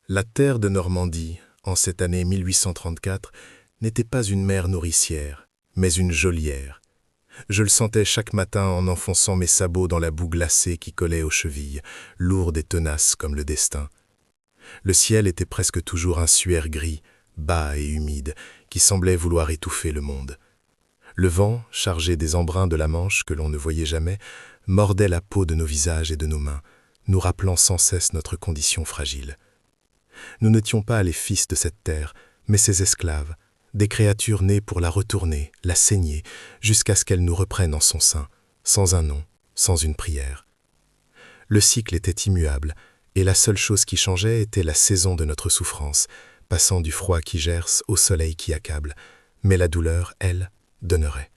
La terre de Normandie, en cette année 1834, n'était pas une mer nourricière, mais une geôlière. Je le sentais chaque matin en enfonçant mes sabots dans la boue glacée qui collait aux chevilles, lourde et tenace comme le destin. Le ciel était presque toujours un suaire gris, bas et humide, qui semblait vouloir étouffer le monde. Le vent, chargé des embruns de la Manche que l'on ne voyait jamais, mordait la peau de nos visages et de nos mains, nous rappelant sans cesse notre condition fragile. Nous n'étions pas les fils de cette terre, mais ses esclaves, des créatures nées pour la retourner, la saigner, jusqu'à ce qu'elle nous reprenne en son sein, sans un nom, sans une prière. Le cycle était immuable, et la seule chose qui changeait était la saison de notre souffrance, passant du froid qui gerce au soleil qui accable, mais la douleur, elle, demeurait.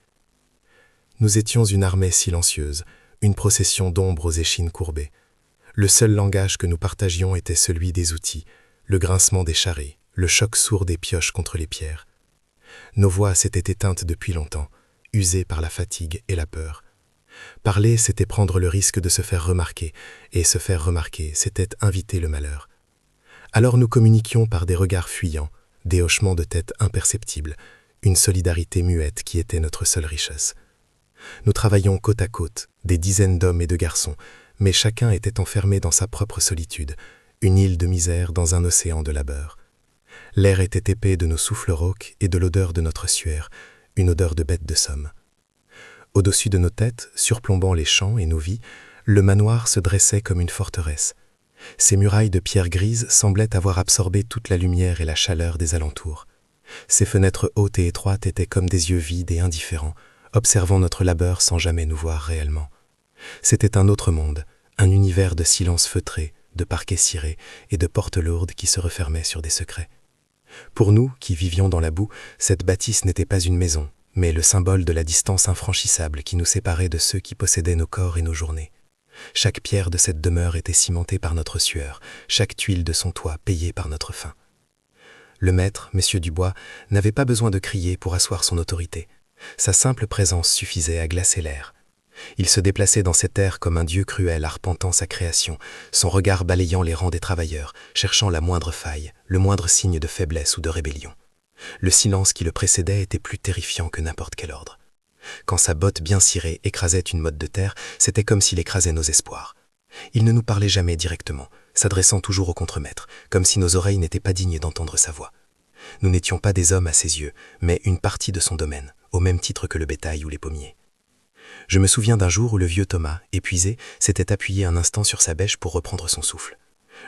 Nous étions une armée silencieuse, une procession d'ombres aux échines courbées. Le seul langage que nous partagions était celui des outils, le grincement des charrettes, le choc sourd des pioches contre les pierres. Nos voix s'étaient éteintes depuis longtemps, usées par la fatigue et la peur. Parler, c'était prendre le risque de se faire remarquer, et se faire remarquer, c'était inviter le malheur. Alors nous communiquions par des regards fuyants, des hochements de tête imperceptibles, une solidarité muette qui était notre seule richesse. Nous travaillions côte à côte, des dizaines d'hommes et de garçons, mais chacun était enfermé dans sa propre solitude, une île de misère dans un océan de labeur. L'air était épais de nos souffles rauques et de l'odeur de notre suaire, une odeur de bête de somme. Au-dessus de nos têtes, surplombant les champs et nos vies, le manoir se dressait comme une forteresse. Ses murailles de pierre grise semblaient avoir absorbé toute la lumière et la chaleur des alentours. Ses fenêtres hautes et étroites étaient comme des yeux vides et indifférents, observant notre labeur sans jamais nous voir réellement. C'était un autre monde, un univers de silence feutré, de parquets cirés et de portes lourdes qui se refermaient sur des secrets. Pour nous, qui vivions dans la boue, cette bâtisse n'était pas une maison, mais le symbole de la distance infranchissable qui nous séparait de ceux qui possédaient nos corps et nos journées. Chaque pierre de cette demeure était cimentée par notre sueur, chaque tuile de son toit payée par notre faim. Le maître, Messieurs Dubois, n'avait pas besoin de crier pour asseoir son autorité. Sa simple présence suffisait à glacer l'air. Il se déplaçait dans cet air comme un dieu cruel arpentant sa création, son regard balayant les rangs des travailleurs, cherchant la moindre faille, le moindre signe de faiblesse ou de rébellion. Le silence qui le précédait était plus terrifiant que n'importe quel ordre. Quand sa botte bien cirée écrasait une motte de terre, c'était comme s'il écrasait nos espoirs. Il ne nous parlait jamais directement, s'adressant toujours au contremaître, comme si nos oreilles n'étaient pas dignes d'entendre sa voix. Nous n'étions pas des hommes à ses yeux, mais une partie de son domaine, au même titre que le bétail ou les pommiers. Je me souviens d'un jour où le vieux Thomas, épuisé, s'était appuyé un instant sur sa bêche pour reprendre son souffle.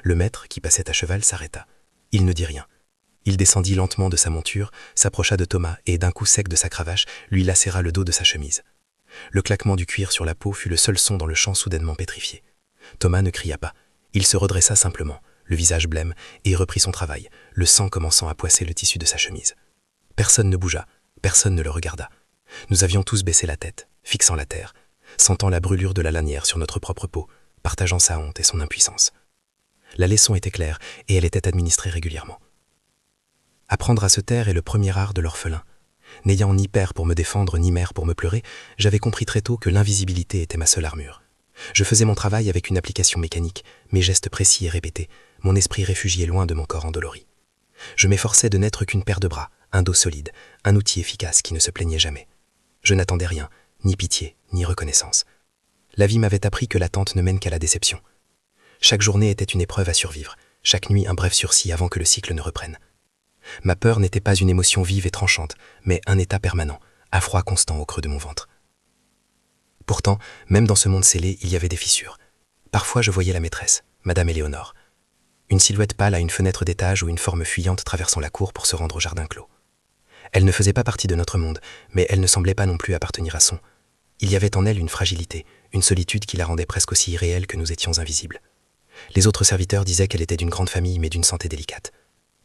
Le maître, qui passait à cheval, s'arrêta. Il ne dit rien. Il descendit lentement de sa monture, s'approcha de Thomas et, d'un coup sec de sa cravache, lui lacéra le dos de sa chemise. Le claquement du cuir sur la peau fut le seul son dans le champ soudainement pétrifié. Thomas ne cria pas. Il se redressa simplement, le visage blême, et reprit son travail, le sang commençant à poisser le tissu de sa chemise. Personne ne bougea, personne ne le regarda. Nous avions tous baissé la tête, fixant la terre, sentant la brûlure de la lanière sur notre propre peau, partageant sa honte et son impuissance. La leçon était claire et elle était administrée régulièrement. Apprendre à se taire est le premier art de l'orphelin. N'ayant ni père pour me défendre ni mère pour me pleurer, j'avais compris très tôt que l'invisibilité était ma seule armure. Je faisais mon travail avec une application mécanique, mes gestes précis et répétés, mon esprit réfugié loin de mon corps endolori. Je m'efforçais de n'être qu'une paire de bras, un dos solide, un outil efficace qui ne se plaignait jamais. Je n'attendais rien, ni pitié, ni reconnaissance. La vie m'avait appris que l'attente ne mène qu'à la déception. Chaque journée était une épreuve à survivre, chaque nuit un bref sursis avant que le cycle ne reprenne. Ma peur n'était pas une émotion vive et tranchante, mais un état permanent, un froid constant au creux de mon ventre. Pourtant, même dans ce monde scellé, il y avait des fissures. Parfois je voyais la maîtresse, Madame Éléonore. Une silhouette pâle à une fenêtre d'étage ou une forme fuyante traversant la cour pour se rendre au jardin clos. Elle ne faisait pas partie de notre monde, mais elle ne semblait pas non plus appartenir à son. Il y avait en elle une fragilité, une solitude qui la rendait presque aussi irréelle que nous étions invisibles. Les autres serviteurs disaient qu'elle était d'une grande famille mais d'une santé délicate.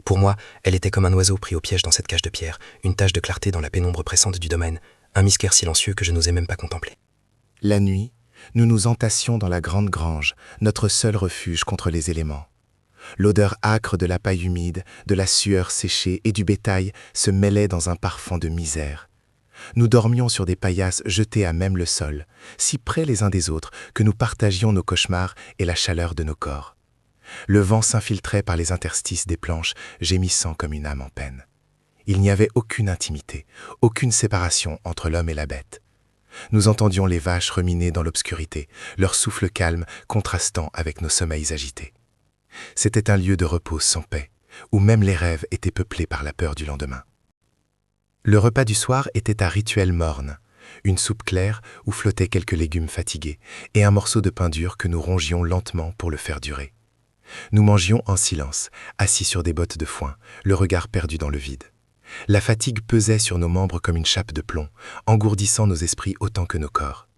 Pour moi, elle était comme un oiseau pris au piège dans cette cage de pierre, une tache de clarté dans la pénombre pressante du domaine, un mystère silencieux que je n'osais même pas contempler. La nuit, nous nous entassions dans la grande grange, notre seul refuge contre les éléments. L'odeur âcre de la paille humide, de la sueur séchée et du bétail se mêlait dans un parfum de misère. Nous dormions sur des paillasses jetées à même le sol, si près les uns des autres que nous partagions nos cauchemars et la chaleur de nos corps. Le vent s'infiltrait par les interstices des planches, gémissant comme une âme en peine. Il n'y avait aucune intimité, aucune séparation entre l'homme et la bête. Nous entendions les vaches ruminer dans l'obscurité, leur souffle calme contrastant avec nos sommeils agités. C'était un lieu de repos sans paix, où même les rêves étaient peuplés par la peur du lendemain. Le repas du soir était un rituel morne, une soupe claire où flottaient quelques légumes fatigués et un morceau de pain dur que nous rongions lentement pour le faire durer. Nous mangions en silence, assis sur des bottes de foin, le regard perdu dans le vide. La fatigue pesait sur nos membres comme une chape de plomb, engourdissant nos esprits autant que nos corps.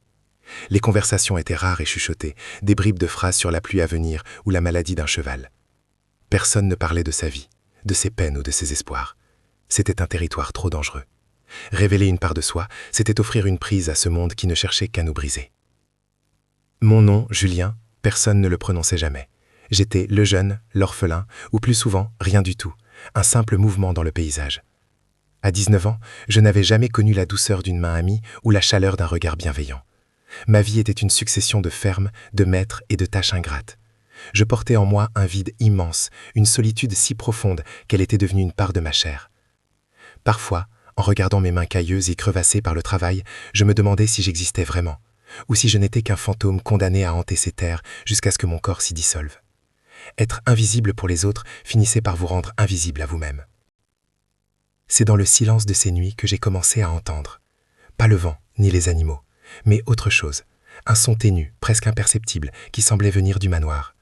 Les conversations étaient rares et chuchotées, des bribes de phrases sur la pluie à venir ou la maladie d'un cheval. Personne ne parlait de sa vie, de ses peines ou de ses espoirs. C'était un territoire trop dangereux. Révéler une part de soi, c'était offrir une prise à ce monde qui ne cherchait qu'à nous briser. Mon nom, Julien, personne ne le prononçait jamais. J'étais le jeune, l'orphelin, ou plus souvent, rien du tout, un simple mouvement dans le paysage. À 19 ans, je n'avais jamais connu la douceur d'une main amie ou la chaleur d'un regard bienveillant. Ma vie était une succession de fermes, de maîtres et de tâches ingrates. Je portais en moi un vide immense, une solitude si profonde qu'elle était devenue une part de ma chair. Parfois, en regardant mes mains cailleuses et crevassées par le travail, je me demandais si j'existais vraiment, ou si je n'étais qu'un fantôme condamné à hanter ces terres jusqu'à ce que mon corps s'y dissolve. Être invisible pour les autres finissait par vous rendre invisible à vous-même. C'est dans le silence de ces nuits que j'ai commencé à entendre. Pas le vent, ni les animaux, mais autre chose. Un son ténu, presque imperceptible, qui semblait venir du manoir.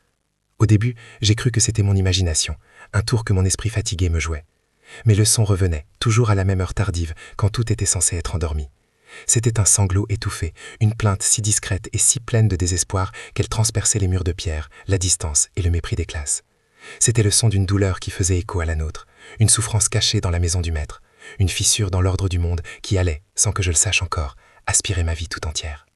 Au début, j'ai cru que c'était mon imagination, un tour que mon esprit fatigué me jouait. Mais le son revenait, toujours à la même heure tardive, quand tout était censé être endormi. C'était un sanglot étouffé, une plainte si discrète et si pleine de désespoir qu'elle transperçait les murs de pierre, la distance et le mépris des classes. C'était le son d'une douleur qui faisait écho à la nôtre, une souffrance cachée dans la maison du maître, une fissure dans l'ordre du monde qui allait, sans que je le sache encore, aspirer ma vie tout entière.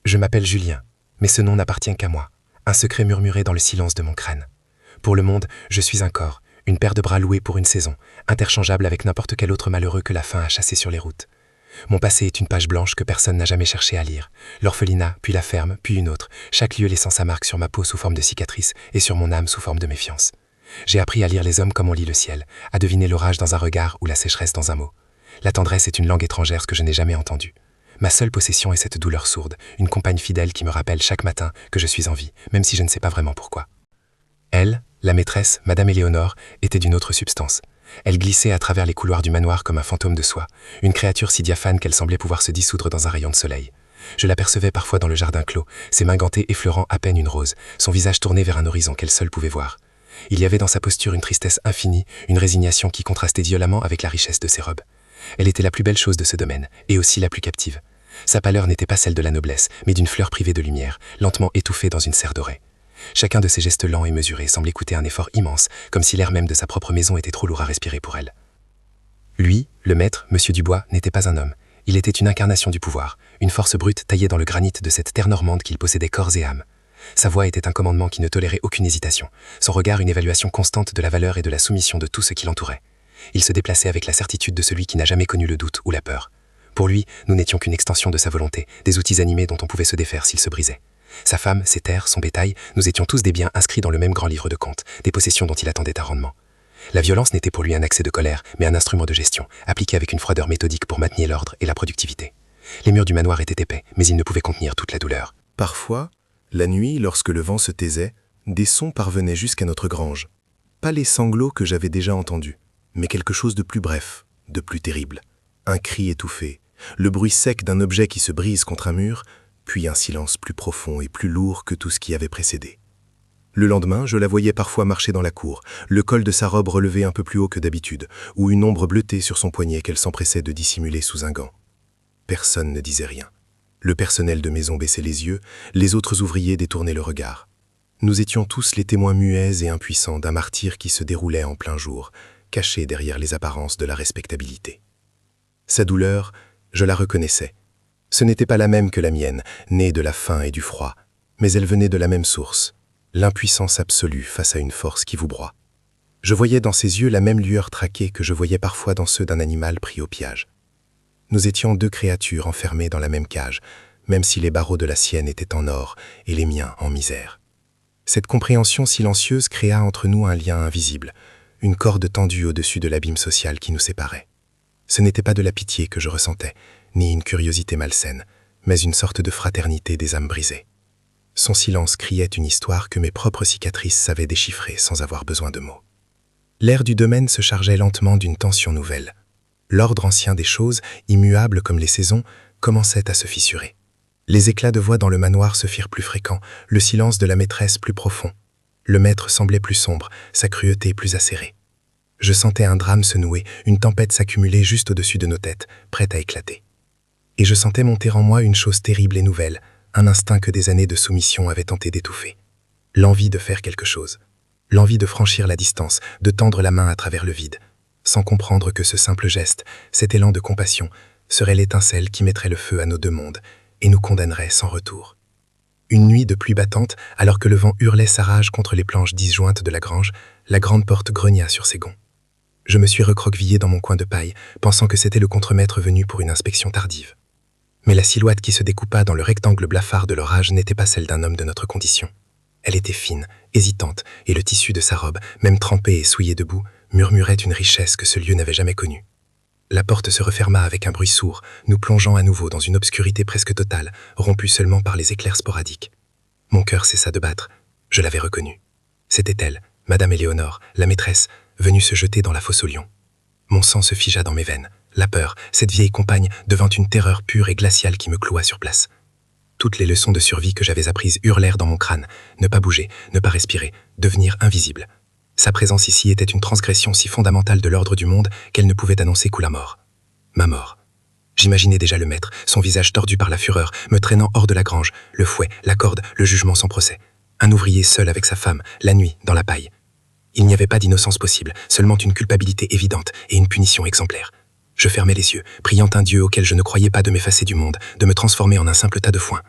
Je m'appelle Julien, mais ce nom n'appartient qu'à moi, un secret murmuré dans le silence de mon crâne. Pour le monde, je suis un corps, une paire de bras loués pour une saison, interchangeable avec n'importe quel autre malheureux que la faim a chassé sur les routes. Mon passé est une page blanche que personne n'a jamais cherché à lire. L'orphelinat, puis la ferme, puis une autre, chaque lieu laissant sa marque sur ma peau sous forme de cicatrice et sur mon âme sous forme de méfiance. J'ai appris à lire les hommes comme on lit le ciel, à deviner l'orage dans un regard ou la sécheresse dans un mot. La tendresse est une langue étrangère que je n'ai jamais entendue. Ma seule possession est cette douleur sourde, une compagne fidèle qui me rappelle chaque matin que je suis en vie, même si je ne sais pas vraiment pourquoi. Elle, la maîtresse, Madame Éléonore, était d'une autre substance. Elle glissait à travers les couloirs du manoir comme un fantôme de soie, une créature si diaphane qu'elle semblait pouvoir se dissoudre dans un rayon de soleil. Je l'apercevais parfois dans le jardin clos, ses mains gantées effleurant à peine une rose, son visage tourné vers un horizon qu'elle seule pouvait voir. Il y avait dans sa posture une tristesse infinie, une résignation qui contrastait violemment avec la richesse de ses robes. Elle était la plus belle chose de ce domaine, et aussi la plus captive. Sa pâleur n'était pas celle de la noblesse, mais d'une fleur privée de lumière, lentement étouffée dans une serre dorée. Chacun de ses gestes lents et mesurés semble écouter un effort immense, comme si l'air même de sa propre maison était trop lourd à respirer pour elle. Lui, le maître, Monsieur Dubois, n'était pas un homme. Il était une incarnation du pouvoir, une force brute taillée dans le granit de cette terre normande qu'il possédait corps et âme. Sa voix était un commandement qui ne tolérait aucune hésitation, son regard une évaluation constante de la valeur et de la soumission de tout ce qui l'entourait. Il se déplaçait avec la certitude de celui qui n'a jamais connu le doute ou la peur. Pour lui, nous n'étions qu'une extension de sa volonté, des outils animés dont on pouvait se défaire s'il se brisait. Sa femme, ses terres, son bétail, nous étions tous des biens inscrits dans le même grand livre de comptes, des possessions dont il attendait un rendement. La violence n'était pour lui un accès de colère, mais un instrument de gestion, appliqué avec une froideur méthodique pour maintenir l'ordre et la productivité. Les murs du manoir étaient épais, mais ils ne pouvaient contenir toute la douleur. Parfois, la nuit, lorsque le vent se taisait, des sons parvenaient jusqu'à notre grange. Pas les sanglots que j'avais déjà entendus, mais quelque chose de plus bref, de plus terrible. Un cri étouffé, le bruit sec d'un objet qui se brise contre un mur, puis un silence plus profond et plus lourd que tout ce qui avait précédé. Le lendemain, je la voyais parfois marcher dans la cour, le col de sa robe relevé un peu plus haut que d'habitude, ou une ombre bleutée sur son poignet qu'elle s'empressait de dissimuler sous un gant. Personne ne disait rien. Le personnel de maison baissait les yeux, les autres ouvriers détournaient le regard. Nous étions tous les témoins muets et impuissants d'un martyre qui se déroulait en plein jour, caché derrière les apparences de la respectabilité. Sa douleur, je la reconnaissais. Ce n'était pas la même que la mienne, née de la faim et du froid, mais elle venait de la même source, l'impuissance absolue face à une force qui vous broie. Je voyais dans ses yeux la même lueur traquée que je voyais parfois dans ceux d'un animal pris au piège. Nous étions deux créatures enfermées dans la même cage, même si les barreaux de la sienne étaient en or et les miens en misère. Cette compréhension silencieuse créa entre nous un lien invisible, une corde tendue au-dessus de l'abîme social qui nous séparait. Ce n'était pas de la pitié que je ressentais, ni une curiosité malsaine, mais une sorte de fraternité des âmes brisées. Son silence criait une histoire que mes propres cicatrices savaient déchiffrer sans avoir besoin de mots. L'air du domaine se chargeait lentement d'une tension nouvelle. L'ordre ancien des choses, immuable comme les saisons, commençait à se fissurer. Les éclats de voix dans le manoir se firent plus fréquents, le silence de la maîtresse plus profond. Le maître semblait plus sombre, sa cruauté plus acérée. Je sentais un drame se nouer, une tempête s'accumuler juste au-dessus de nos têtes, prête à éclater. Et je sentais monter en moi une chose terrible et nouvelle, un instinct que des années de soumission avaient tenté d'étouffer. L'envie de faire quelque chose. L'envie de franchir la distance, de tendre la main à travers le vide, sans comprendre que ce simple geste, cet élan de compassion, serait l'étincelle qui mettrait le feu à nos deux mondes et nous condamnerait sans retour. Une nuit de pluie battante, alors que le vent hurlait sa rage contre les planches disjointes de la grange, la grande porte grogna sur ses gonds. Je me suis recroquevillé dans mon coin de paille, pensant que c'était le contremaître venu pour une inspection tardive. Mais la silhouette qui se découpa dans le rectangle blafard de l'orage n'était pas celle d'un homme de notre condition. Elle était fine, hésitante, et le tissu de sa robe, même trempé et souillé de boue, murmurait une richesse que ce lieu n'avait jamais connue. La porte se referma avec un bruit sourd, nous plongeant à nouveau dans une obscurité presque totale, rompue seulement par les éclairs sporadiques. Mon cœur cessa de battre. Je l'avais reconnue. C'était elle, Madame Éléonore, la maîtresse, venue se jeter dans la fosse aux lions. Mon sang se figea dans mes veines. La peur, cette vieille compagne, devint une terreur pure et glaciale qui me cloua sur place. Toutes les leçons de survie que j'avais apprises hurlèrent dans mon crâne. Ne pas bouger, ne pas respirer, devenir invisible. Sa présence ici était une transgression si fondamentale de l'ordre du monde qu'elle ne pouvait annoncer qu'ou la mort. Ma mort. J'imaginais déjà le maître, son visage tordu par la fureur, me traînant hors de la grange, le fouet, la corde, le jugement sans procès. Un ouvrier seul avec sa femme, la nuit, dans la paille. Il n'y avait pas d'innocence possible, seulement une culpabilité évidente et une punition exemplaire. Je fermais les yeux, priant un Dieu auquel je ne croyais pas de m'effacer du monde, de me transformer en un simple tas de foin.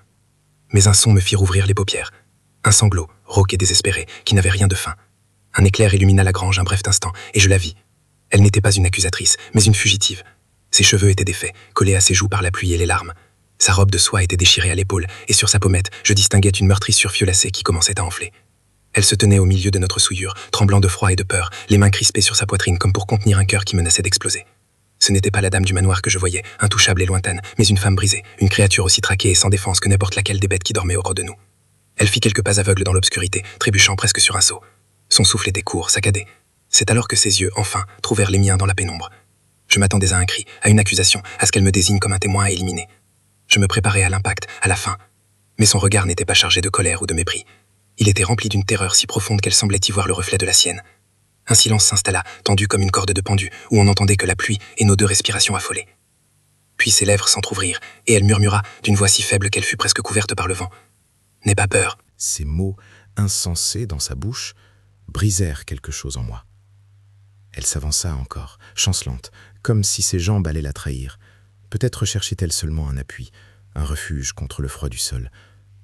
Mais un son me fit rouvrir les paupières. Un sanglot, rauque et désespéré, qui n'avait rien de fin. Un éclair illumina la grange un bref instant, et je la vis. Elle n'était pas une accusatrice, mais une fugitive. Ses cheveux étaient défaits, collés à ses joues par la pluie et les larmes. Sa robe de soie était déchirée à l'épaule, et sur sa pommette, je distinguais une meurtrissure violacée qui commençait à enfler. Elle se tenait au milieu de notre souillure, tremblant de froid et de peur, les mains crispées sur sa poitrine comme pour contenir un cœur qui menaçait d'exploser. Ce n'était pas la dame du manoir que je voyais, intouchable et lointaine, mais une femme brisée, une créature aussi traquée et sans défense que n'importe laquelle des bêtes qui dormaient au bord de nous. Elle fit quelques pas aveugles dans l'obscurité, trébuchant presque sur un seau. Son souffle était court, saccadé. C'est alors que ses yeux, enfin, trouvèrent les miens dans la pénombre. Je m'attendais à un cri, à une accusation, à ce qu'elle me désigne comme un témoin à éliminer. Je me préparais à l'impact, à la fin. Mais son regard n'était pas chargé de colère ou de mépris. Il était rempli d'une terreur si profonde qu'elle semblait y voir le reflet de la sienne. Un silence s'installa, tendu comme une corde de pendu, où on n'entendait que la pluie et nos deux respirations affolées. Puis ses lèvres s'entr'ouvrirent, et elle murmura, d'une voix si faible qu'elle fut presque couverte par le vent. « N'aie pas peur. » Ces mots insensés dans sa bouche brisèrent quelque chose en moi. Elle s'avança encore, chancelante, comme si ses jambes allaient la trahir. Peut-être cherchait-elle seulement un appui, un refuge contre le froid du sol.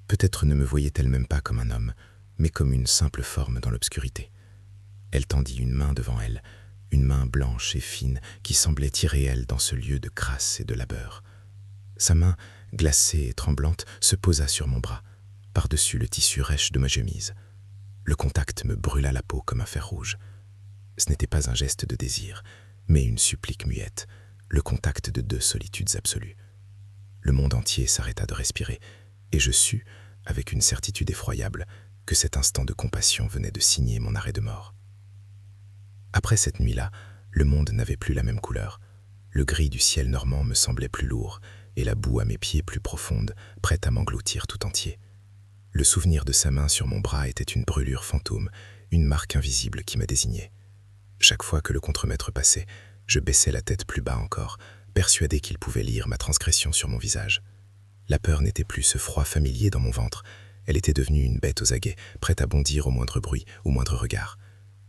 Peut-être ne me voyait-elle même pas comme un homme, mais comme une simple forme dans l'obscurité. Elle tendit une main devant elle, une main blanche et fine qui semblait irréelle dans ce lieu de crasse et de labeur. Sa main, glacée et tremblante, se posa sur mon bras, par-dessus le tissu rêche de ma chemise. Le contact me brûla la peau comme un fer rouge. Ce n'était pas un geste de désir, mais une supplique muette, le contact de deux solitudes absolues. Le monde entier s'arrêta de respirer, et je sus, avec une certitude effroyable, que cet instant de compassion venait de signer mon arrêt de mort. Après cette nuit-là, le monde n'avait plus la même couleur. Le gris du ciel normand me semblait plus lourd, et la boue à mes pieds plus profonde, prête à m'engloutir tout entier. Le souvenir de sa main sur mon bras était une brûlure fantôme, une marque invisible qui m'a désigné. Chaque fois que le contremaître passait, je baissais la tête plus bas encore, persuadé qu'il pouvait lire ma transgression sur mon visage. La peur n'était plus ce froid familier dans mon ventre, elle était devenue une bête aux aguets, prête à bondir au moindre bruit, au moindre regard.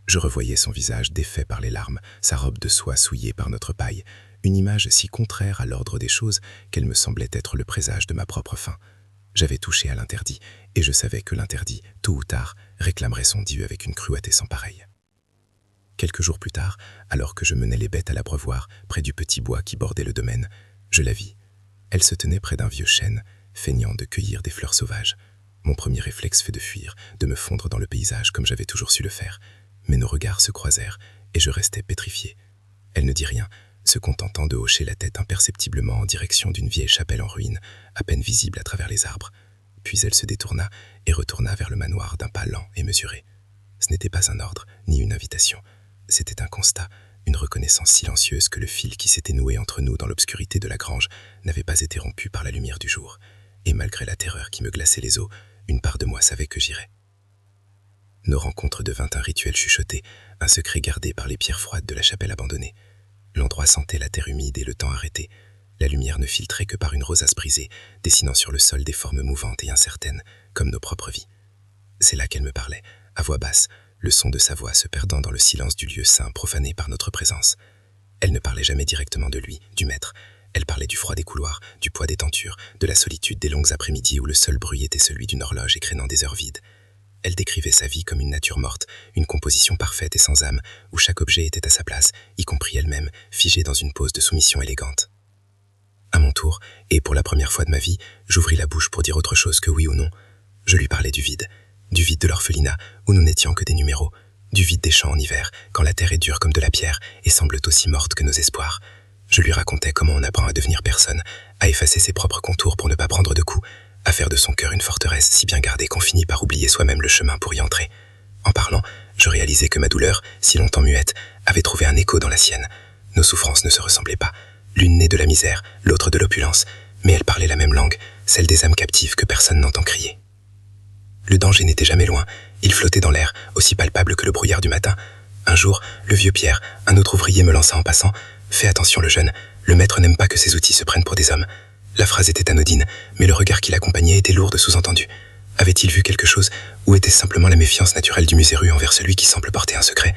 Je revoyais son visage défait par les larmes, sa robe de soie souillée par notre paille, une image si contraire à l'ordre des choses qu'elle me semblait être le présage de ma propre fin. J'avais touché à l'interdit, et je savais que l'interdit, tôt ou tard, réclamerait son dû avec une cruauté sans pareille. Quelques jours plus tard, alors que je menais les bêtes à l'abreuvoir, près du petit bois qui bordait le domaine, je la vis. Elle se tenait près d'un vieux chêne, feignant de cueillir des fleurs sauvages. Mon premier réflexe fut de fuir, de me fondre dans le paysage comme j'avais toujours su le faire. Mais nos regards se croisèrent et je restai pétrifié. Elle ne dit rien, se contentant de hocher la tête imperceptiblement en direction d'une vieille chapelle en ruine, à peine visible à travers les arbres. Puis elle se détourna et retourna vers le manoir d'un pas lent et mesuré. Ce n'était pas un ordre, ni une invitation. C'était un constat, une reconnaissance silencieuse que le fil qui s'était noué entre nous dans l'obscurité de la grange n'avait pas été rompu par la lumière du jour. Et malgré la terreur qui me glaçait les os, une part de moi savait que j'irais. Nos rencontres devinrent un rituel chuchoté, un secret gardé par les pierres froides de la chapelle abandonnée. L'endroit sentait la terre humide et le temps arrêté. La lumière ne filtrait que par une rosace brisée, dessinant sur le sol des formes mouvantes et incertaines, comme nos propres vies. C'est là qu'elle me parlait, à voix basse, le son de sa voix se perdant dans le silence du lieu saint profané par notre présence. Elle ne parlait jamais directement de lui, du maître. Elle parlait du froid des couloirs, du poids des tentures, de la solitude des longues après-midi où le seul bruit était celui d'une horloge écrénant des heures vides. Elle décrivait sa vie comme une nature morte, une composition parfaite et sans âme, où chaque objet était à sa place, y compris elle-même, figée dans une pose de soumission élégante. À mon tour, et pour la première fois de ma vie, j'ouvris la bouche pour dire autre chose que oui ou non. Je lui parlais du vide de l'orphelinat, où nous n'étions que des numéros, du vide des champs en hiver, quand la terre est dure comme de la pierre et semble aussi morte que nos espoirs. Je lui racontais comment on apprend à devenir personne, à effacer ses propres contours pour ne pas prendre de coups, à faire de son cœur une forteresse si bien gardée qu'on finit par oublier soi-même le chemin pour y entrer. En parlant, je réalisais que ma douleur, si longtemps muette, avait trouvé un écho dans la sienne. Nos souffrances ne se ressemblaient pas, l'une née de la misère, l'autre de l'opulence, mais elles parlaient la même langue, celle des âmes captives que personne n'entend crier. Le danger n'était jamais loin, il flottait dans l'air, aussi palpable que le brouillard du matin. Un jour, le vieux Pierre, un autre ouvrier, me lança en passant « Fais attention le jeune, le maître n'aime pas que ses outils se prennent pour des hommes ». La phrase était anodine, mais le regard qui l'accompagnait était lourd de sous-entendus. Avait-il vu quelque chose, ou était-ce simplement la méfiance naturelle du muséru envers celui qui semble porter un secret?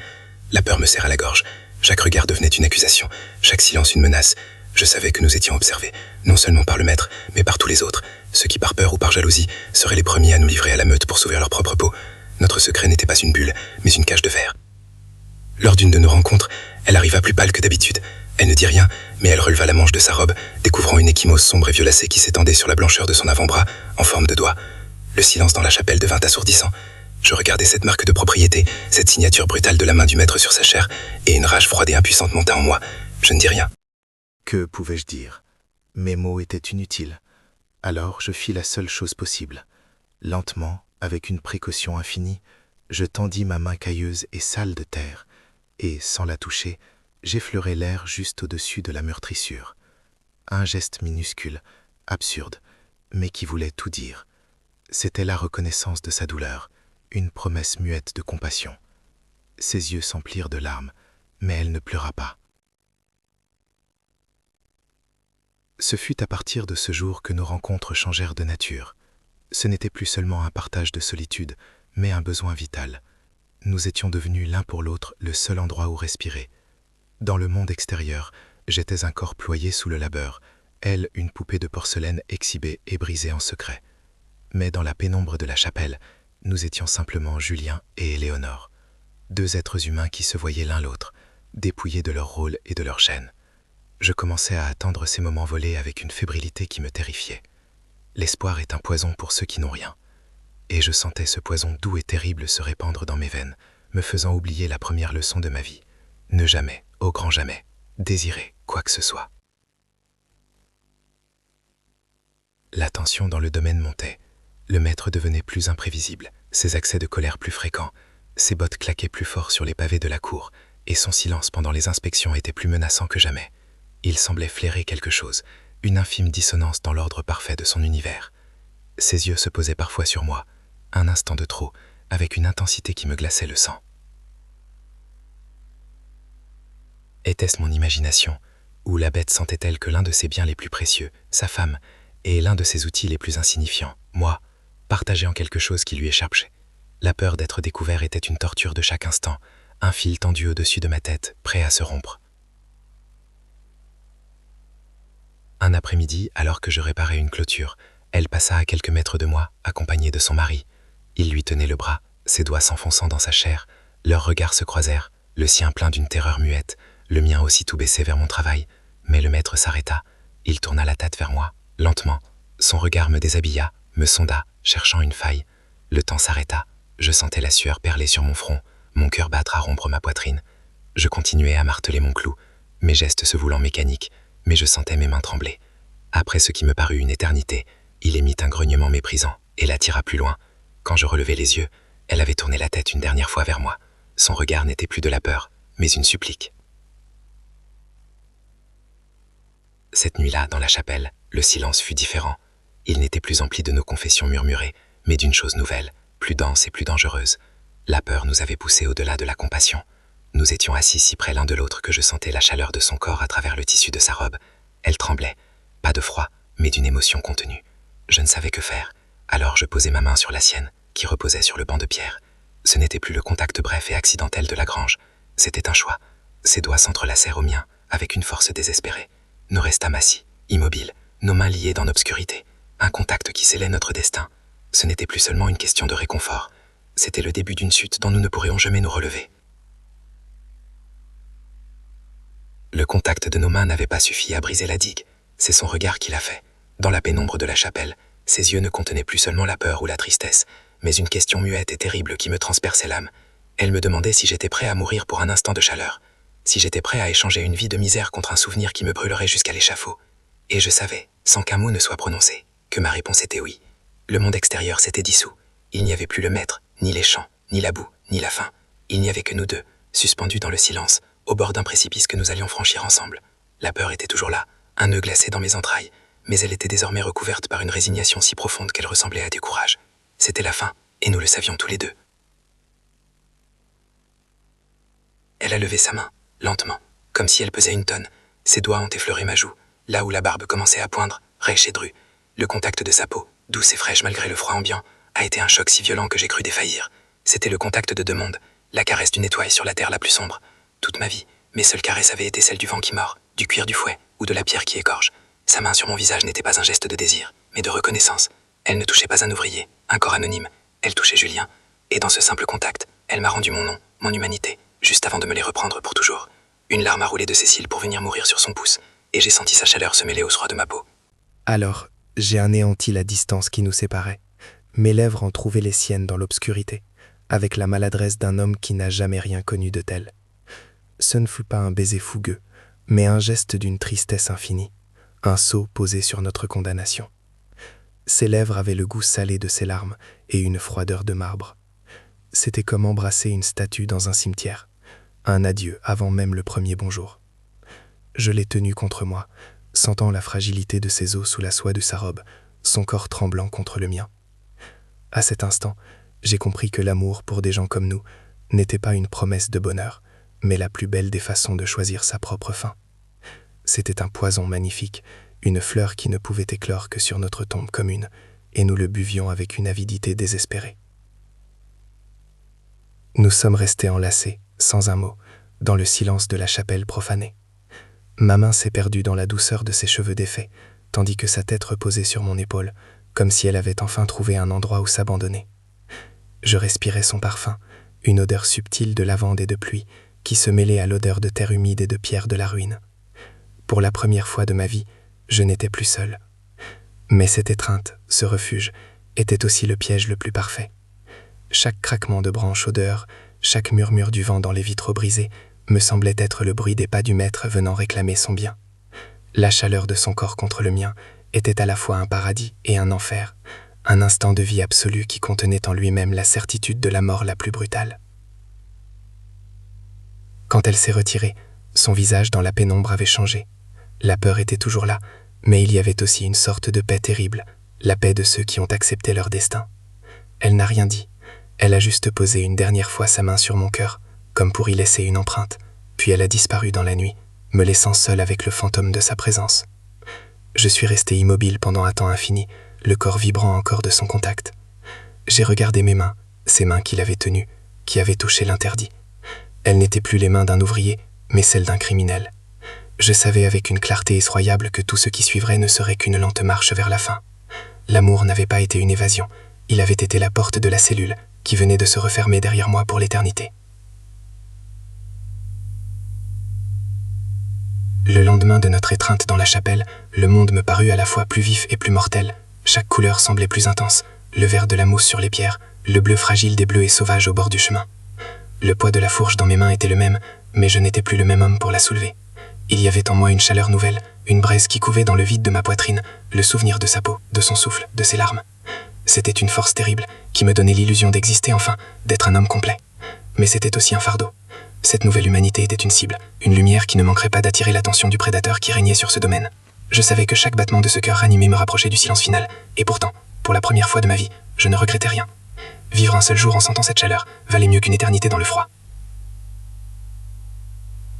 La peur me serra la gorge. Chaque regard devenait une accusation, chaque silence une menace. Je savais que nous étions observés, non seulement par le maître, mais par tous les autres, ceux qui par peur ou par jalousie seraient les premiers à nous livrer à la meute pour sauver leur propre peau. Notre secret n'était pas une bulle, mais une cage de verre. Lors d'une de nos rencontres, elle arriva plus pâle que d'habitude. Elle ne dit rien, mais elle releva la manche de sa robe, découvrant une échymose sombre et violacée qui s'étendait sur la blancheur de son avant-bras, en forme de doigt. Le silence dans la chapelle devint assourdissant. Je regardais cette marque de propriété, cette signature brutale de la main du maître sur sa chair, et une rage froide et impuissante monta en moi. Je ne dis rien. Que pouvais-je dire? Mes mots étaient inutiles. Alors je fis la seule chose possible. Lentement, avec une précaution infinie, je tendis ma main cailleuse et sale de terre, et, sans la toucher, j'effleurai l'air juste au-dessus de la meurtrissure. Un geste minuscule, absurde, mais qui voulait tout dire. C'était la reconnaissance de sa douleur, une promesse muette de compassion. Ses yeux s'emplirent de larmes, mais elle ne pleura pas. Ce fut à partir de ce jour que nos rencontres changèrent de nature. Ce n'était plus seulement un partage de solitude, mais un besoin vital. Nous étions devenus l'un pour l'autre le seul endroit où respirer. Dans le monde extérieur, j'étais un corps ployé sous le labeur, elle une poupée de porcelaine exhibée et brisée en secret. Mais dans la pénombre de la chapelle, nous étions simplement Julien et Éléonore, deux êtres humains qui se voyaient l'un l'autre, dépouillés de leur rôle et de leur chaîne. Je commençais à attendre ces moments volés avec une fébrilité qui me terrifiait. L'espoir est un poison pour ceux qui n'ont rien. Et je sentais ce poison doux et terrible se répandre dans mes veines, me faisant oublier la première leçon de ma vie. Ne jamais, au grand jamais, désirer quoi que ce soit. La tension dans le domaine montait. Le maître devenait plus imprévisible, ses accès de colère plus fréquents, ses bottes claquaient plus fort sur les pavés de la cour, et son silence pendant les inspections était plus menaçant que jamais. Il semblait flairer quelque chose, une infime dissonance dans l'ordre parfait de son univers. Ses yeux se posaient parfois sur moi, un instant de trop, avec une intensité qui me glaçait le sang. Était-ce mon imagination, ou la bête sentait-elle que l'un de ses biens les plus précieux, sa femme, et l'un de ses outils les plus insignifiants, moi, partageait en quelque chose qui lui échappait? La peur d'être découvert était une torture de chaque instant, un fil tendu au-dessus de ma tête, prêt à se rompre. Un après-midi, alors que je réparais une clôture, elle passa à quelques mètres de moi, accompagnée de son mari. Il lui tenait le bras, ses doigts s'enfonçant dans sa chair. Leurs regards se croisèrent, le sien plein d'une terreur muette, le mien aussi tout baissé vers mon travail. Mais le maître s'arrêta. Il tourna la tête vers moi, lentement. Son regard me déshabilla, me sonda, cherchant une faille. Le temps s'arrêta. Je sentais la sueur perler sur mon front, mon cœur battre à rompre ma poitrine. Je continuais à marteler mon clou, mes gestes se voulant mécaniques, mais je sentais mes mains trembler. Après ce qui me parut une éternité, il émit un grognement méprisant et l'attira plus loin. Quand je relevai les yeux, elle avait tourné la tête une dernière fois vers moi. Son regard n'était plus de la peur, mais une supplique. Cette nuit-là, dans la chapelle, le silence fut différent. Il n'était plus empli de nos confessions murmurées, mais d'une chose nouvelle, plus dense et plus dangereuse. La peur nous avait poussés au-delà de la compassion. Nous étions assis si près l'un de l'autre que je sentais la chaleur de son corps à travers le tissu de sa robe. Elle tremblait, pas de froid, mais d'une émotion contenue. Je ne savais que faire, alors je posai ma main sur la sienne, qui reposait sur le banc de pierre. Ce n'était plus le contact bref et accidentel de la grange, c'était un choix. Ses doigts s'entrelacèrent aux miens, avec une force désespérée. Nous restâmes assis, immobiles, nos mains liées dans l'obscurité. Un contact qui scellait notre destin. Ce n'était plus seulement une question de réconfort. C'était le début d'une chute dont nous ne pourrions jamais nous relever. Le contact de nos mains n'avait pas suffi à briser la digue. C'est son regard qui l'a fait. Dans la pénombre de la chapelle, ses yeux ne contenaient plus seulement la peur ou la tristesse, mais une question muette et terrible qui me transperçait l'âme. Elle me demandait si j'étais prêt à mourir pour un instant de chaleur, si j'étais prêt à échanger une vie de misère contre un souvenir qui me brûlerait jusqu'à l'échafaud. Et je savais, sans qu'un mot ne soit prononcé, que ma réponse était oui. Le monde extérieur s'était dissous. Il n'y avait plus le maître, ni les champs, ni la boue, ni la faim. Il n'y avait que nous deux, suspendus dans le silence, au bord d'un précipice que nous allions franchir ensemble. La peur était toujours là, un nœud glacé dans mes entrailles, mais elle était désormais recouverte par une résignation si profonde qu'elle ressemblait à du courage. C'était la fin, et nous le savions tous les deux. Elle a levé sa main, lentement, comme si elle pesait une tonne. Ses doigts ont effleuré ma joue, là où la barbe commençait à poindre, rêche et drue. Le contact de sa peau, douce et fraîche malgré le froid ambiant, a été un choc si violent que j'ai cru défaillir. C'était le contact de deux mondes, la caresse d'une étoile sur la terre la plus sombre. Toute ma vie, mes seules caresses avaient été celles du vent qui mord, du cuir du fouet ou de la pierre qui égorge. Sa main sur mon visage n'était pas un geste de désir, mais de reconnaissance. Elle ne touchait pas un ouvrier, un corps anonyme. Elle touchait Julien. Et dans ce simple contact, elle m'a rendu mon nom, mon humanité, juste avant de me les reprendre pour toujours. Une larme a roulé de ses cils pour venir mourir sur son pouce, et j'ai senti sa chaleur se mêler au froid de ma peau. Alors, j'ai anéanti la distance qui nous séparait. Mes lèvres ont trouvé les siennes dans l'obscurité, avec la maladresse d'un homme qui n'a jamais rien connu de tel. Ce ne fut pas un baiser fougueux, mais un geste d'une tristesse infinie, un sceau posé sur notre condamnation. Ses lèvres avaient le goût salé de ses larmes et une froideur de marbre. C'était comme embrasser une statue dans un cimetière, un adieu avant même le premier bonjour. Je l'ai tenu contre moi, sentant la fragilité de ses os sous la soie de sa robe, son corps tremblant contre le mien. À cet instant, j'ai compris que l'amour pour des gens comme nous n'était pas une promesse de bonheur, mais la plus belle des façons de choisir sa propre fin. C'était un poison magnifique, une fleur qui ne pouvait éclore que sur notre tombe commune, et nous le buvions avec une avidité désespérée. Nous sommes restés enlacés, sans un mot, dans le silence de la chapelle profanée. Ma main s'est perdue dans la douceur de ses cheveux défaits, tandis que sa tête reposait sur mon épaule, comme si elle avait enfin trouvé un endroit où s'abandonner. Je respirais son parfum, une odeur subtile de lavande et de pluie, qui se mêlait à l'odeur de terre humide et de pierre de la ruine. Pour la première fois de ma vie, je n'étais plus seul. Mais cette étreinte, ce refuge, était aussi le piège le plus parfait. Chaque craquement de branches odeur, chaque murmure du vent dans les vitraux brisés, me semblait être le bruit des pas du maître venant réclamer son bien. La chaleur de son corps contre le mien était à la fois un paradis et un enfer, un instant de vie absolue qui contenait en lui-même la certitude de la mort la plus brutale. Quand elle s'est retirée, son visage dans la pénombre avait changé. La peur était toujours là, mais il y avait aussi une sorte de paix terrible, la paix de ceux qui ont accepté leur destin. Elle n'a rien dit. Elle a juste posé une dernière fois sa main sur mon cœur, comme pour y laisser une empreinte, puis elle a disparu dans la nuit, me laissant seul avec le fantôme de sa présence. Je suis resté immobile pendant un temps infini, le corps vibrant encore de son contact. J'ai regardé mes mains, ces mains qu'il avait tenues, qui avaient touché l'interdit. Elles n'étaient plus les mains d'un ouvrier, mais celles d'un criminel. Je savais avec une clarté effroyable que tout ce qui suivrait ne serait qu'une lente marche vers la fin. L'amour n'avait pas été une évasion, il avait été la porte de la cellule, qui venait de se refermer derrière moi pour l'éternité. Le lendemain de notre étreinte dans la chapelle, le monde me parut à la fois plus vif et plus mortel, Chaque couleur semblait plus intense, le vert de la mousse sur les pierres, le bleu fragile des bleuets sauvages au bord du chemin. Le poids de la fourche dans mes mains était le même, mais je n'étais plus le même homme pour la soulever. Il y avait en moi une chaleur nouvelle, une braise qui couvait dans le vide de ma poitrine, le souvenir de sa peau, de son souffle, de ses larmes. C'était une force terrible, qui me donnait l'illusion d'exister enfin, d'être un homme complet. Mais c'était aussi un fardeau. Cette nouvelle humanité était une cible, une lumière qui ne manquerait pas d'attirer l'attention du prédateur qui régnait sur ce domaine. Je savais que chaque battement de ce cœur ranimé me rapprochait du silence final, et pourtant, pour la première fois de ma vie, je ne regrettais rien. Vivre un seul jour en sentant cette chaleur valait mieux qu'une éternité dans le froid.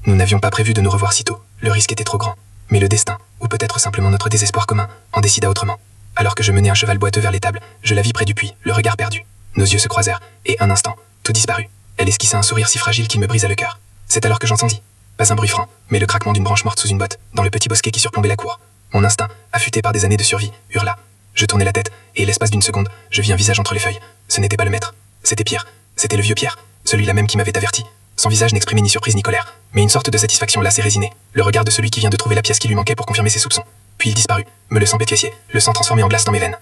Nous n'avions pas prévu de nous revoir si tôt, le risque était trop grand. Mais le destin, ou peut-être simplement notre désespoir commun, en décida autrement. Alors que je menais un cheval boiteux vers l'étable, je la vis près du puits, le regard perdu. Nos yeux se croisèrent, et un instant, tout disparut. Elle esquissa un sourire si fragile qu'il me brisa le cœur. C'est alors que j'entendis. Pas un bruit franc, mais le craquement d'une branche morte sous une botte, dans le petit bosquet qui surplombait la cour. Mon instinct, affûté par des années de survie, hurla. Je tournai la tête, et l'espace d'une seconde, je vis un visage entre les feuilles. Ce n'était pas le maître. C'était Pierre. C'était le vieux Pierre. Celui-là même qui m'avait averti. Son visage n'exprimait ni surprise ni colère, mais une sorte de satisfaction lasse et résignée. Le regard de celui qui vient de trouver la pièce qui lui manquait pour confirmer ses soupçons. Puis il disparut, me le sang pétrifié, le sang transformé en glace dans mes veines.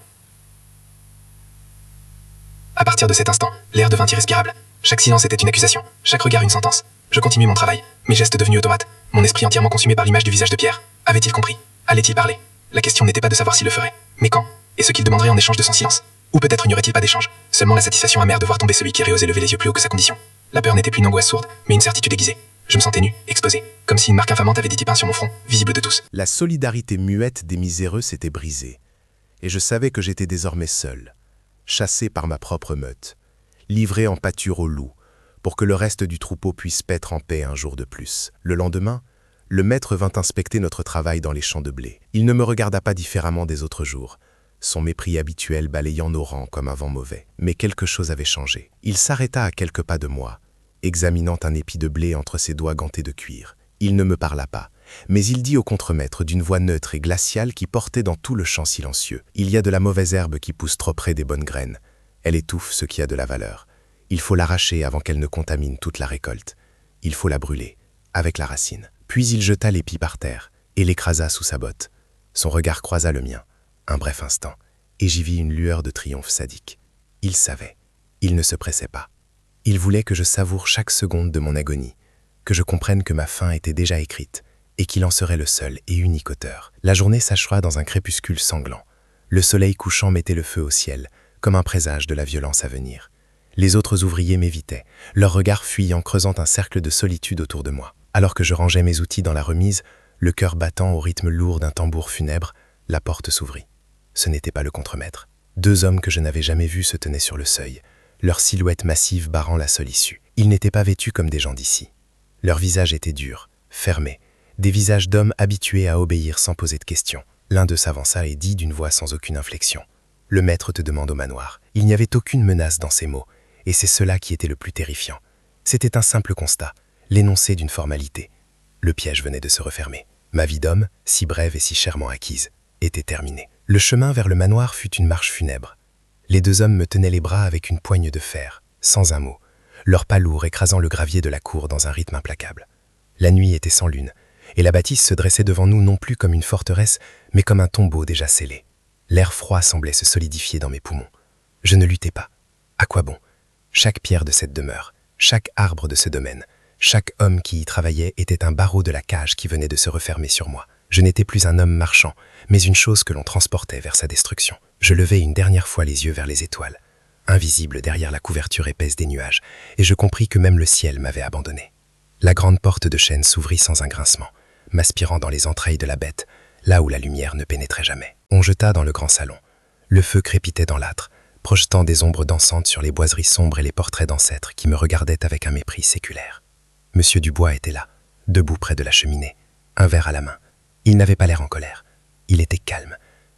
À partir de cet instant, l'air devint irrespirable. Chaque silence était une accusation, chaque regard une sentence. Je continuai mon travail, mes gestes devenus automates, mon esprit entièrement consumé par l'image du visage de Pierre. Avait-il compris? Allait-il parler? La question n'était pas de savoir s'il le ferait, mais quand, et ce qu'il demanderait en échange de son silence. Ou peut-être n'y aurait-il pas d'échange, seulement la satisfaction amère de voir tomber celui qui aurait osé lever les yeux plus haut que sa condition. La peur n'était plus une angoisse sourde, mais une certitude aiguisée. Je me sentais nu, exposé, comme si une marque infamante avait été peinte sur mon front, visible de tous. La solidarité muette des miséreux s'était brisée, et je savais que j'étais désormais seul, chassé par ma propre meute, livré en pâture aux loups, pour que le reste du troupeau puisse paître en paix un jour de plus. Le lendemain, le maître vint inspecter notre travail dans les champs de blé. Il ne me regarda pas différemment des autres jours, son mépris habituel balayant nos rangs comme un vent mauvais. Mais quelque chose avait changé. Il s'arrêta à quelques pas de moi, examinant un épi de blé entre ses doigts gantés de cuir. Il ne me parla pas, mais il dit au contremaître d'une voix neutre et glaciale qui portait dans tout le champ silencieux. Il y a de la mauvaise herbe qui pousse trop près des bonnes graines. Elle étouffe ce qui a de la valeur. Il faut l'arracher avant qu'elle ne contamine toute la récolte. Il faut la brûler, avec la racine. Puis il jeta l'épi par terre et l'écrasa sous sa botte. Son regard croisa le mien, un bref instant, et j'y vis une lueur de triomphe sadique. Il savait. Il ne se pressait pas. Il voulait que je savoure chaque seconde de mon agonie, que je comprenne que ma fin était déjà écrite, et qu'il en serait le seul et unique auteur. La journée s'acheva dans un crépuscule sanglant. Le soleil couchant mettait le feu au ciel, comme un présage de la violence à venir. Les autres ouvriers m'évitaient, leur regard fuyant creusant un cercle de solitude autour de moi. Alors que je rangeais mes outils dans la remise, le cœur battant au rythme lourd d'un tambour funèbre, la porte s'ouvrit. Ce n'était pas le contremaître. Deux hommes que je n'avais jamais vus se tenaient sur le seuil, leur silhouette massive barrant la seule issue. Ils n'étaient pas vêtus comme des gens d'ici. Leurs visages étaient durs, fermés, des visages d'hommes habitués à obéir sans poser de questions. L'un d'eux s'avança et dit d'une voix sans aucune inflexion. « Le maître te demande au manoir. » Il n'y avait aucune menace dans ces mots, et c'est cela qui était le plus terrifiant. C'était un simple constat, l'énoncé d'une formalité. Le piège venait de se refermer. Ma vie d'homme, si brève et si chèrement acquise, était terminée. Le chemin vers le manoir fut une marche funèbre. Les deux hommes me tenaient les bras avec une poigne de fer, sans un mot, leur pas lourd écrasant le gravier de la cour dans un rythme implacable. La nuit était sans lune, et la bâtisse se dressait devant nous non plus comme une forteresse, mais comme un tombeau déjà scellé. L'air froid semblait se solidifier dans mes poumons. Je ne luttais pas. À quoi bon? Chaque pierre de cette demeure, chaque arbre de ce domaine, chaque homme qui y travaillait était un barreau de la cage qui venait de se refermer sur moi. Je n'étais plus un homme marchand, mais une chose que l'on transportait vers sa destruction. Je levai une dernière fois les yeux vers les étoiles, invisibles derrière la couverture épaisse des nuages, et je compris que même le ciel m'avait abandonné. La grande porte de chêne s'ouvrit sans un grincement, m'aspirant dans les entrailles de la bête, là où la lumière ne pénétrait jamais. On jeta dans le grand salon. Le feu crépitait dans l'âtre, projetant des ombres dansantes sur les boiseries sombres et les portraits d'ancêtres qui me regardaient avec un mépris séculaire. Monsieur Dubois était là, debout près de la cheminée, un verre à la main. Il n'avait pas l'air en colère. Il était calme,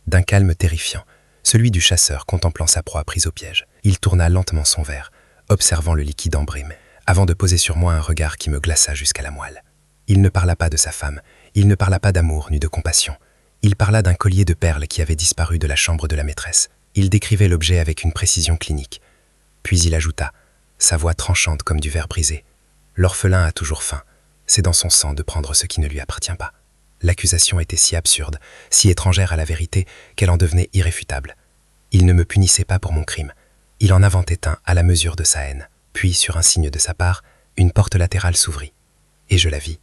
d'un calme terrifiant, celui du chasseur contemplant sa proie prise au piège. Il tourna lentement son verre, observant le liquide en brime, avant de poser sur moi un regard qui me glaça jusqu'à la moelle. Il ne parla pas de sa femme, il ne parla pas d'amour ni de compassion. Il parla d'un collier de perles qui avait disparu de la chambre de la maîtresse. Il décrivait l'objet avec une précision clinique. Puis il ajouta, sa voix tranchante comme du verre brisé. « L'orphelin a toujours faim. C'est dans son sang de prendre ce qui ne lui appartient pas. » L'accusation était si absurde, si étrangère à la vérité, qu'elle en devenait irréfutable. Il ne me punissait pas pour mon crime. Il en inventait un à la mesure de sa haine. Puis, sur un signe de sa part, une porte latérale s'ouvrit. Et je la vis.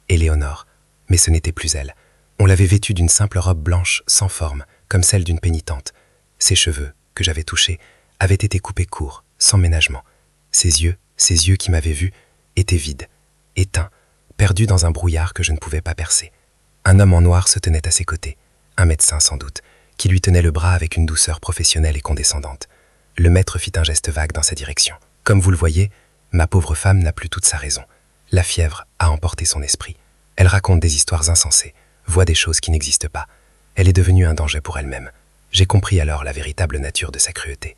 Éléonore. Mais ce n'était plus elle. On l'avait vêtue d'une simple robe blanche, sans forme, comme celle d'une pénitente. Ses cheveux, que j'avais touchés, avaient été coupés courts, sans ménagement. Ses yeux qui m'avaient vu, étaient vides, éteints, perdus dans un brouillard que je ne pouvais pas percer. Un homme en noir se tenait à ses côtés, un médecin sans doute, qui lui tenait le bras avec une douceur professionnelle et condescendante. Le maître fit un geste vague dans sa direction. Comme vous le voyez, ma pauvre femme n'a plus toute sa raison. La fièvre a emporté son esprit. Elle raconte des histoires insensées, voit des choses qui n'existent pas. Elle est devenue un danger pour elle-même. J'ai compris alors la véritable nature de sa cruauté.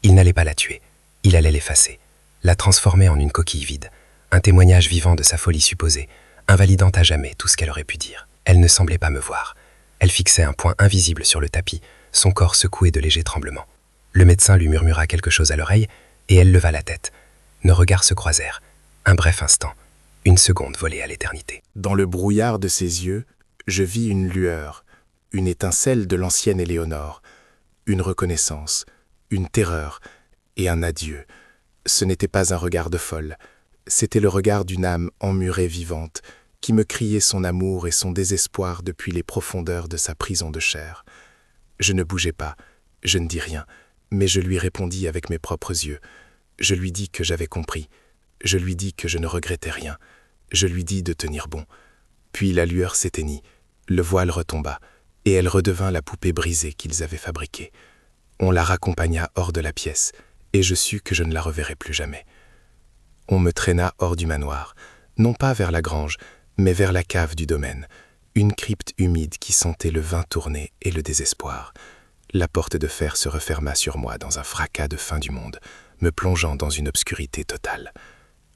Il n'allait pas la tuer, il allait l'effacer, la transformer en une coquille vide, un témoignage vivant de sa folie supposée, invalidant à jamais tout ce qu'elle aurait pu dire. Elle ne semblait pas me voir. Elle fixait un point invisible sur le tapis, son corps secoué de légers tremblements. Le médecin lui murmura quelque chose à l'oreille, et elle leva la tête. Nos regards se croisèrent. Un bref instant, une seconde volée à l'éternité. Dans le brouillard de ses yeux, je vis une lueur, une étincelle de l'ancienne Éléonore, une reconnaissance, une terreur et un adieu. Ce n'était pas un regard de folle, c'était le regard d'une âme emmurée vivante, qui me criait son amour et son désespoir depuis les profondeurs de sa prison de chair. Je ne bougeais pas, je ne dis rien, mais je lui répondis avec mes propres yeux. Je lui dis que j'avais compris, je lui dis que je ne regrettais rien, je lui dis de tenir bon. Puis la lueur s'éteignit, le voile retomba, et elle redevint la poupée brisée qu'ils avaient fabriquée. On la raccompagna hors de la pièce, et je sus que je ne la reverrais plus jamais. On me traîna hors du manoir, non pas vers la grange, mais vers la cave du domaine, une crypte humide qui sentait le vin tourné et le désespoir. La porte de fer se referma sur moi dans un fracas de fin du monde, me plongeant dans une obscurité totale.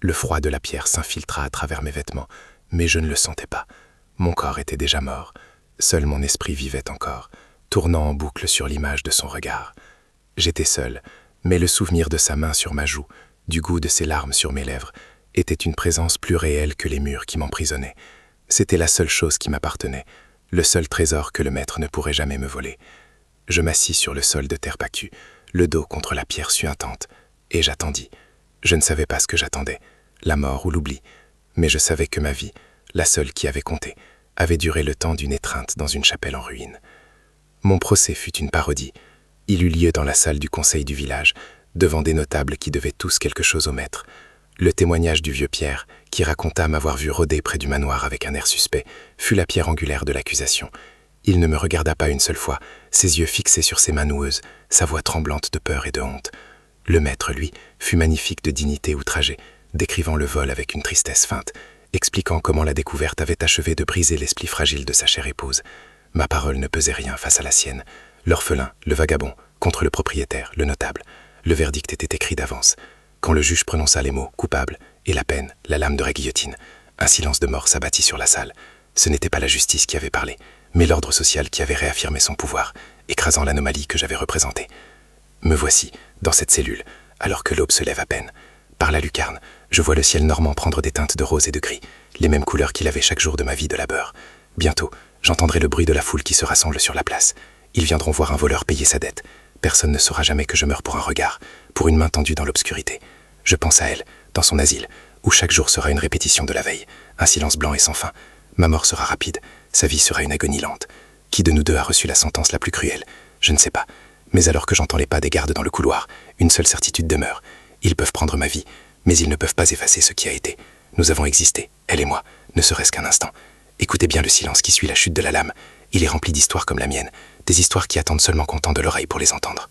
Le froid de la pierre s'infiltra à travers mes vêtements, mais je ne le sentais pas. Mon corps était déjà mort. Seul mon esprit vivait encore, tournant en boucle sur l'image de son regard. J'étais seul, mais le souvenir de sa main sur ma joue, du goût de ses larmes sur mes lèvres, était une présence plus réelle que les murs qui m'emprisonnaient. C'était la seule chose qui m'appartenait, le seul trésor que le maître ne pourrait jamais me voler. Je m'assis sur le sol de terre battue, le dos contre la pierre suintante, et j'attendis. Je ne savais pas ce que j'attendais, la mort ou l'oubli, mais je savais que ma vie, la seule qui avait compté, avait duré le temps d'une étreinte dans une chapelle en ruine. Mon procès fut une parodie. Il eut lieu dans la salle du conseil du village, devant des notables qui devaient tous quelque chose au maître. Le témoignage du vieux Pierre, qui raconta m'avoir vu rôder près du manoir avec un air suspect, fut la pierre angulaire de l'accusation. Il ne me regarda pas une seule fois, ses yeux fixés sur ses mains noueuses, sa voix tremblante de peur et de honte. Le maître, lui, fut magnifique de dignité outragée, décrivant le vol avec une tristesse feinte, expliquant comment la découverte avait achevé de briser l'esprit fragile de sa chère épouse. Ma parole ne pesait rien face à la sienne. L'orphelin, le vagabond, contre le propriétaire, le notable. Le verdict était écrit d'avance. Quand le juge prononça les mots « coupable » et la peine, la lame de la guillotine, un silence de mort s'abattit sur la salle. Ce n'était pas la justice qui avait parlé, mais l'ordre social qui avait réaffirmé son pouvoir, écrasant l'anomalie que j'avais représentée. Me voici, dans cette cellule, alors que l'aube se lève à peine. Par la lucarne, je vois le ciel normand prendre des teintes de rose et de gris, les mêmes couleurs qu'il avait chaque jour de ma vie de labeur. Bientôt, j'entendrai le bruit de la foule qui se rassemble sur la place. Ils viendront voir un voleur payer sa dette. Personne ne saura jamais que je meurs pour un regard, pour une main tendue dans l'obscurité. Je pense à elle, dans son asile, où chaque jour sera une répétition de la veille, un silence blanc et sans fin. Ma mort sera rapide, sa vie sera une agonie lente. Qui de nous deux a reçu la sentence la plus cruelle? Je ne sais pas. Mais alors que j'entends les pas des gardes dans le couloir, une seule certitude demeure. Ils peuvent prendre ma vie, mais ils ne peuvent pas effacer ce qui a été. Nous avons existé, elle et moi, ne serait-ce qu'un instant. Écoutez bien le silence qui suit la chute de la lame. Il est rempli d'histoires comme la mienne, des histoires qui attendent seulement qu'on tende l'oreille pour les entendre.